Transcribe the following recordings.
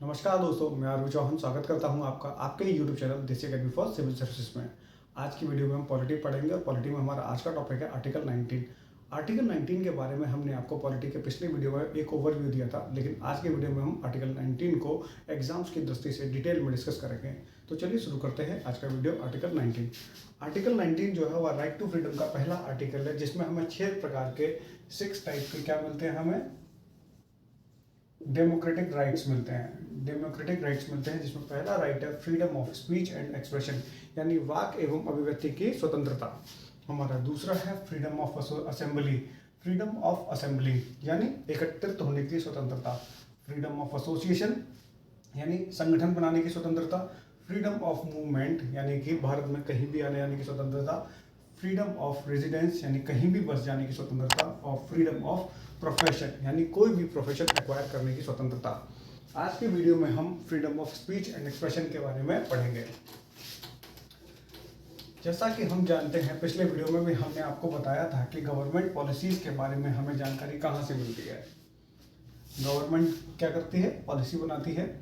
नमस्कार दोस्तों, मैं आरवी चौहान स्वागत करता हूं आपका आपके यूट्यूब चैनल देसी अकेडमी फॉर सिविल सर्विसेज में। आज की वीडियो में हम पॉलिटी पढ़ेंगे और पॉलिटी में हमारा आज का टॉपिक है आर्टिकल 19। आर्टिकल 19 के बारे में हमने आपको पॉलिटी के पिछले वीडियो में एक ओवरव्यू दिया था, लेकिन आज के वीडियो में हम आर्टिकल 19 को एग्जाम्स की दृष्टि से डिटेल में डिस्कस करेंगे। तो चलिए शुरू करते हैं आज का वीडियो। आर्टिकल 19 जो है वह राइट टू फ्रीडम का पहला आर्टिकल है, जिसमें हमें 6 प्रकार के 6 टाइप के क्या मिलते हैं, हमें डेमोक्रेटिक राइट्स मिलते हैं। जिसमें पहला राइट है freedom of speech and expression, यानी वाक एवं अभिव्यक्ति की स्वतंत्रता। हमारा दूसरा है फ्रीडम ऑफ असेंबली, यानी एकत्रित होने की स्वतंत्रता। फ्रीडम ऑफ एसोसिएशन, यानी संगठन बनाने की स्वतंत्रता। फ्रीडम ऑफ मूवमेंट, यानी कि भारत में कहीं भी आने जाने की स्वतंत्रता। फ्रीडम ऑफ रेजिडेंस, यानी कहीं भी बस जाने की स्वतंत्रता। और फ्रीडम ऑफ प्रोफेशन, यानी कोई भी प्रोफेशन एक्वायर करने की स्वतंत्रता। आज के वीडियो में हम freedom of speech and expression के बारे में पढ़ेंगे। जैसा कि हम जानते हैं, पिछले वीडियो में भी हमने आपको बताया था कि गवर्नमेंट पॉलिसीज के बारे में हमें जानकारी कहाँ से मिलती है। गवर्नमेंट क्या करती है, पॉलिसी बनाती है,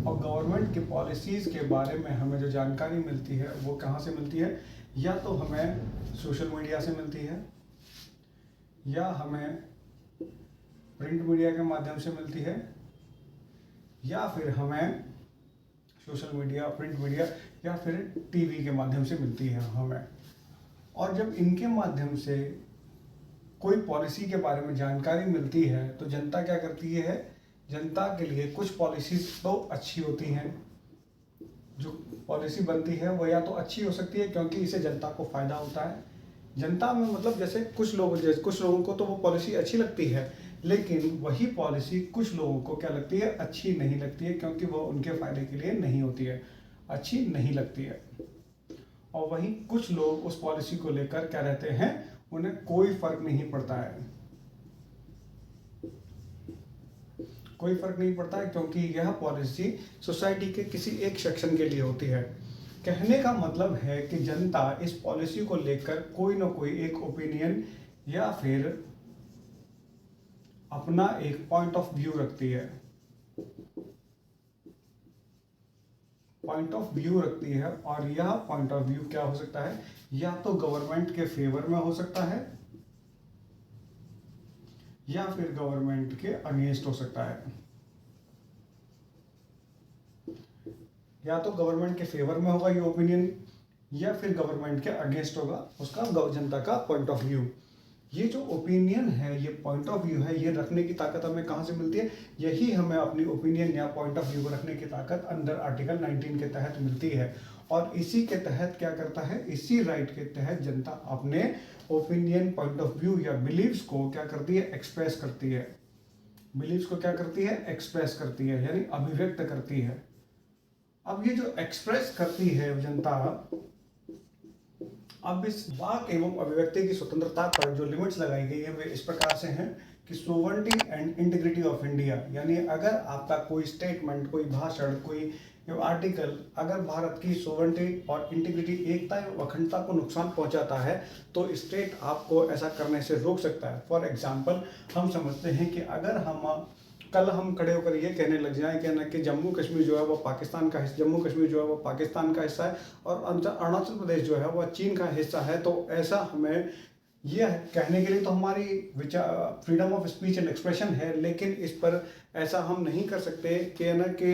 और गवर्नमेंट की पॉलिसीज के बारे में हमें जो जानकारी मिलती है वो कहाँ से मिलती है, या तो हमें सोशल मीडिया से मिलती है, या हमें प्रिंट मीडिया के माध्यम से मिलती है, या फिर हमें सोशल मीडिया, प्रिंट मीडिया, या फिर टीवी के माध्यम से मिलती है हमें। और जब इनके माध्यम से कोई पॉलिसी के बारे में जानकारी मिलती है तो जनता क्या करती है, जनता के लिए कुछ पॉलिसीज तो अच्छी होती हैं। जो पॉलिसी बनती है वो या तो अच्छी हो सकती है क्योंकि इससे जनता को फायदा होता है। जनता में मतलब जैसे कुछ लोगों को तो वो पॉलिसी अच्छी लगती है, लेकिन वही पॉलिसी कुछ लोगों को क्या लगती है, अच्छी नहीं लगती है, क्योंकि वो उनके फायदे के लिए नहीं होती है, अच्छी नहीं लगती है। और वहीं कुछ लोग उस पॉलिसी को लेकर क्या रहते हैं, उन्हें कोई फर्क नहीं पड़ता है, क्योंकि यह पॉलिसी सोसाइटी के किसी एक सेक्शन के लिए होती है। कहने का मतलब है कि जनता इस पॉलिसी को लेकर कोई ना कोई एक ओपिनियन या फिर अपना एक पॉइंट ऑफ व्यू रखती है। और यह पॉइंट ऑफ व्यू क्या हो सकता है, या तो गवर्नमेंट के फेवर में हो सकता है, या फिर गवर्नमेंट के अगेंस्ट हो सकता है। या तो गवर्नमेंट के फेवर में होगा ये ओपिनियन, या फिर गवर्नमेंट के अगेंस्ट होगा उसका जनता का पॉइंट ऑफ व्यू। ये जो ओपिनियन है, ये पॉइंट ऑफ व्यू है, ये रखने की ताकत हमें कहाँ से मिलती है, यही हमें अपनी ओपिनियन या पॉइंट ऑफ व्यू को रखने की ताकत अंडर आर्टिकल 19 के तहत मिलती है। और इसी के तहत क्या करता है, इसी राइट के तहत जनता अपने ओपिनियन, पॉइंट ऑफ व्यू या बिलीव्स को क्या करती है, एक्सप्रेस करती है। एक्सप्रेस करती है, यानी अभिव्यक्त करती है। अब ये जो एक्सप्रेस करती है जनता, अब इस वाक एवं अभिव्यक्ति की स्वतंत्रता पर जो लिमिट्स लगाई गई है वे इस प्रकार से हैं कि sovereignty and integrity of India, यानी अगर आपका कोई स्टेटमेंट, कोई भाषण, कोई आर्टिकल अगर भारत की सोवरेनिटी और इंटीग्रिटी, एकता एवं अखंडता को नुकसान पहुंचाता है तो स्टेट आपको ऐसा करने से रोक सकता है। फॉर एग्जाम्पल, हम समझते हैं कि अगर कल हम खड़े होकर ये कहने लग जाएं कि जम्मू कश्मीर जो है वो पाकिस्तान का हिस्सा है और अरुणाचल प्रदेश जो है वह चीन का हिस्सा है, तो ऐसा हमें यह कहने के लिए तो हमारी freedom of speech and expression है, लेकिन इस पर ऐसा हम नहीं कर सकते कि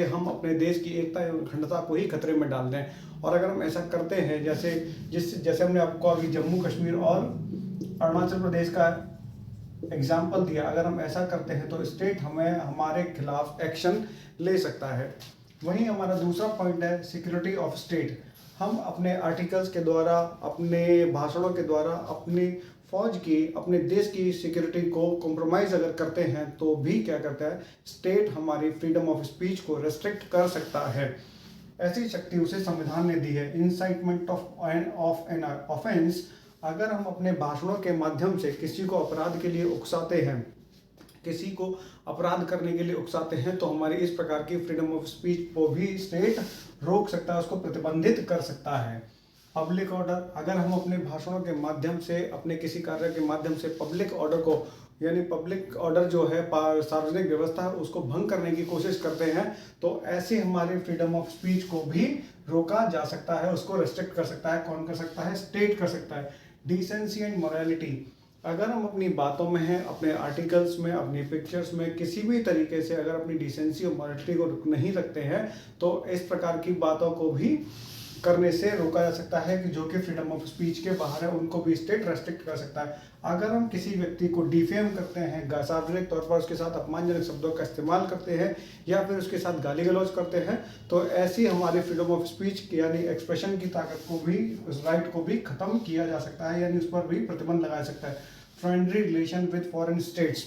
हम अपने देश की एकता एवं अखंडता को ही खतरे में डाल दें। और अगर हम ऐसा करते हैं, जैसे हमने आपको अभी जम्मू कश्मीर और अरुणाचल प्रदेश का एग्जाम्पल दिया, अगर हम ऐसा करते हैं तो स्टेट हमारे खिलाफ एक्शन ले सकता है। वहीं हमारा दूसरा पॉइंट है सिक्योरिटी ऑफ स्टेट। हम अपने आर्टिकल्स के द्वारा, अपने भाषणों के द्वारा अपनी फौज की, अपने देश की सिक्योरिटी को कॉम्प्रोमाइज अगर करते हैं तो भी क्या करता है, स्टेट हमारी फ्रीडम ऑफ स्पीच को रेस्ट्रिक्ट कर सकता है। ऐसी शक्ति उसे संविधान ने दी है। इंसाइटमेंट ऑफ एन ऑफेंस, अगर हम अपने भाषणों के माध्यम से किसी को अपराध के लिए उकसाते हैं, किसी को अपराध करने के लिए उकसाते हैं, तो हमारी इस प्रकार की फ्रीडम ऑफ स्पीच को भी स्टेट रोक सकता है, उसको प्रतिबंधित कर सकता है। पब्लिक ऑर्डर, अगर हम अपने भाषणों के माध्यम से, अपने किसी कार्य के माध्यम से पब्लिक ऑर्डर को यानी पब्लिक ऑर्डर जो है, सार्वजनिक व्यवस्था है, उसको भंग करने की कोशिश करते हैं, तो ऐसे हमारे फ्रीडम ऑफ स्पीच को भी रोका जा सकता है, उसको रेस्ट्रिक्ट कर सकता है। कौन कर सकता है? स्टेट कर सकता है। डिसेंसी एंड मोरालिटी, अगर हम अपनी बातों में हैं, अपने आर्टिकल्स में, अपनी पिक्चर्स में किसी भी तरीके से अगर अपनी डिसेंसी और मोरालिटी को नहीं रखते हैं, तो इस प्रकार की बातों को भी करने से रोका जा सकता है कि जो कि फ्रीडम ऑफ स्पीच के बाहर है, उनको भी स्टेट रेस्ट्रिक्ट कर सकता है। अगर हम किसी व्यक्ति को डिफेम करते हैं, सार्वजनिक तौर पर उसके साथ अपमानजनक शब्दों का इस्तेमाल करते हैं या फिर उसके साथ गाली गलौज करते हैं, तो ऐसी हमारी फ्रीडम ऑफ स्पीच यानी एक्सप्रेशन की ताकत को भी, उस राइट को भी खत्म किया जा सकता है, यानी उस पर भी प्रतिबंध लगाया सकता है। Friendly relation with foreign states,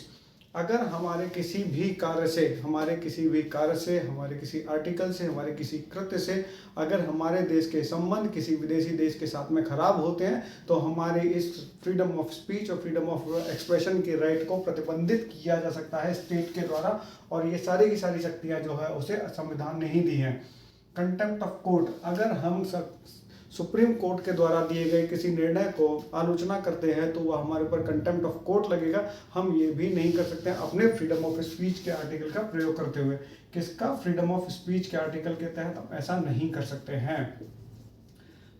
अगर हमारे किसी भी कार्य से, हमारे किसी आर्टिकल से, हमारे किसी कृत्य से अगर हमारे देश के संबंध किसी विदेशी देश के साथ में खराब होते हैं, तो हमारे इस फ्रीडम ऑफ स्पीच और फ्रीडम ऑफ एक्सप्रेशन के राइट को प्रतिबंधित किया जा सकता है स्टेट के द्वारा, और ये सारी की सारी शक्तियाँ जो है उसे संविधान ने ही दी हैं। कंटेम्प्ट ऑफ कोर्ट, अगर हम सुप्रीम कोर्ट के द्वारा दिए गए किसी निर्णय को आलोचना करते हैं, तो वह हमारे ऊपर कंटेम्प्ट ऑफ कोर्ट लगेगा। हम ये भी नहीं कर सकते हैं अपने फ्रीडम ऑफ स्पीच के आर्टिकल का प्रयोग करते हुए। किसका? फ्रीडम ऑफ स्पीच के आर्टिकल के तहत हम ऐसा नहीं कर सकते हैं।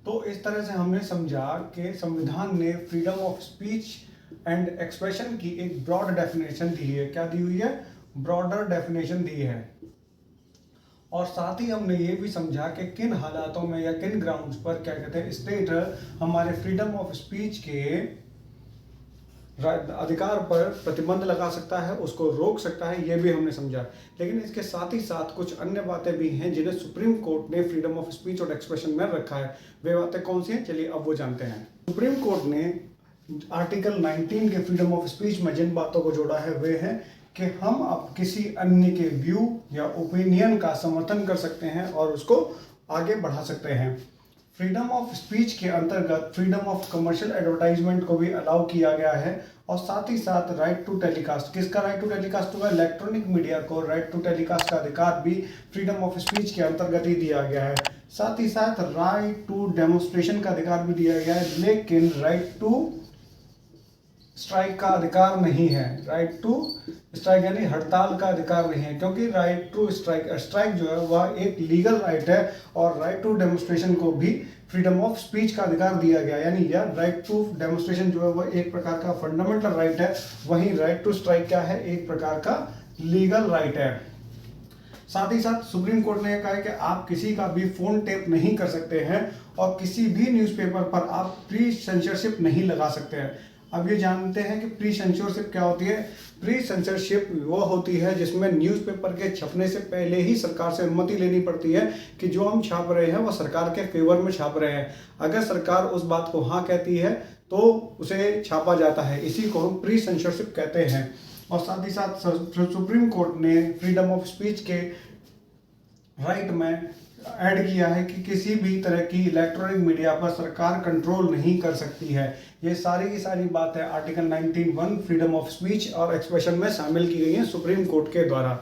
तो इस तरह से हमने समझा कि संविधान ने freedom of speech and expression की एक ब्रॉड डेफिनेशन दी है। क्या दी हुई है? ब्रॉडर डेफिनेशन दी है। और साथ ही हमने ये भी समझा कि किन हालातों में या किन ग्राउंड्स पर क्या कहते हैं स्टेट हमारे फ्रीडम ऑफ स्पीच के अधिकार पर प्रतिबंध लगा सकता है, उसको रोक सकता है, ये भी हमने समझा। लेकिन इसके साथ ही साथ कुछ अन्य बातें भी हैं जिन्हें सुप्रीम कोर्ट ने फ्रीडम ऑफ स्पीच और एक्सप्रेशन में रखा है। वे बातें कौन सी हैं? चलिए अब वो जानते हैं। सुप्रीम कोर्ट ने आर्टिकल 19 के फ्रीडम ऑफ स्पीच में जिन बातों को जोड़ा है वे हैं कि हम अब किसी अन्य के व्यू या ओपिनियन का समर्थन कर सकते हैं और उसको आगे बढ़ा सकते हैं। फ्रीडम ऑफ स्पीच के अंतर्गत फ्रीडम ऑफ कमर्शियल एडवर्टाइजमेंट को भी अलाउ किया गया है, और साथ ही साथ राइट टू टेलीकास्ट। किसका राइट टू टेलीकास्ट होगा? इलेक्ट्रॉनिक मीडिया को राइट टू टेलीकास्ट का अधिकार भी फ्रीडम ऑफ स्पीच के अंतर्गत ही दिया गया है। साथ ही साथ राइट टू डेमोन्स्ट्रेशन का अधिकार भी दिया गया है, लेकिन राइट टू स्ट्राइक का अधिकार नहीं है। राइट टू स्ट्राइक यानी हड़ताल का अधिकार नहीं है, क्योंकि राइट टू स्ट्राइक जो है वह एक लीगल राइट है, और राइट टू डेमोन्स्ट्रेशन को भी फ्रीडम ऑफ स्पीच का अधिकार दिया गया। यानी यार राइट टू डेमोन्स्ट्रेशन जो है वह एक प्रकार का फंडामेंटल राइट है, वहीं राइट टू स्ट्राइक क्या है? एक प्रकार का लीगल राइट है। साथ ही साथ सुप्रीम कोर्ट ने कहा है कि आप किसी का भी फोन टेप नहीं कर सकते हैं, और किसी भी न्यूज़पेपर पर आप प्री सेंसरशिप नहीं लगा सकते हैं। अब ये जानते हैं कि प्री सेंसरशिप क्या होती है। प्री सेंसरशिप वो होती है जिसमें न्यूज़पेपर के छपने से पहले ही सरकार से अनुमति लेनी पड़ती है कि जो हम छाप रहे हैं वो सरकार के फेवर में छाप रहे हैं। अगर सरकार उस बात को हाँ कहती है तो उसे छापा जाता है, इसी को हम प्री सेंसरशिप कहते हैं। और साथ ही साथ सुप्रीम कोर्ट ने फ्रीडम ऑफ स्पीच के राइट में ऐड किया है कि किसी भी तरह की इलेक्ट्रॉनिक मीडिया पर सरकार कंट्रोल नहीं कर सकती है। ये सारी की सारी बातें आर्टिकल 19(1) फ्रीडम ऑफ स्पीच और एक्सप्रेशन में शामिल की गई हैं सुप्रीम कोर्ट के द्वारा।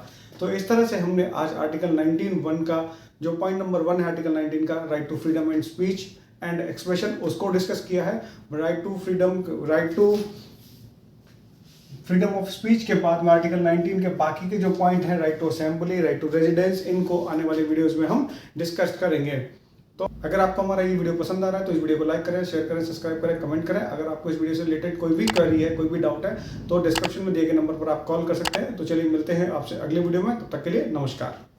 तो इस तरह से हमने आज आर्टिकल 19(1) का जो पॉइंट नंबर 1 है आर्टिकल 19 का, right to freedom and speech and expression, उसको डिस्कस किया है। Right to freedom of speech के बाद में आर्टिकल 19 के बाकी के जो पॉइंट हैं, right to assembly, right to residence, इनको आने वाले वीडियोस में हम डिस्कस करेंगे। तो अगर आपको हमारा ये वीडियो पसंद आ रहा है तो इस वीडियो को लाइक करें, शेयर करें, सब्सक्राइब करें, कमेंट करें। अगर आपको इस वीडियो से रिलेटेड कोई भी क्वेरी है, कोई भी डाउट है, तो डिस्क्रिप्शन में दिए गए नंबर पर आप कॉल कर सकते हैं। तो चलिए मिलते हैं आपसे अगले वीडियो में, तब तक के लिए नमस्कार।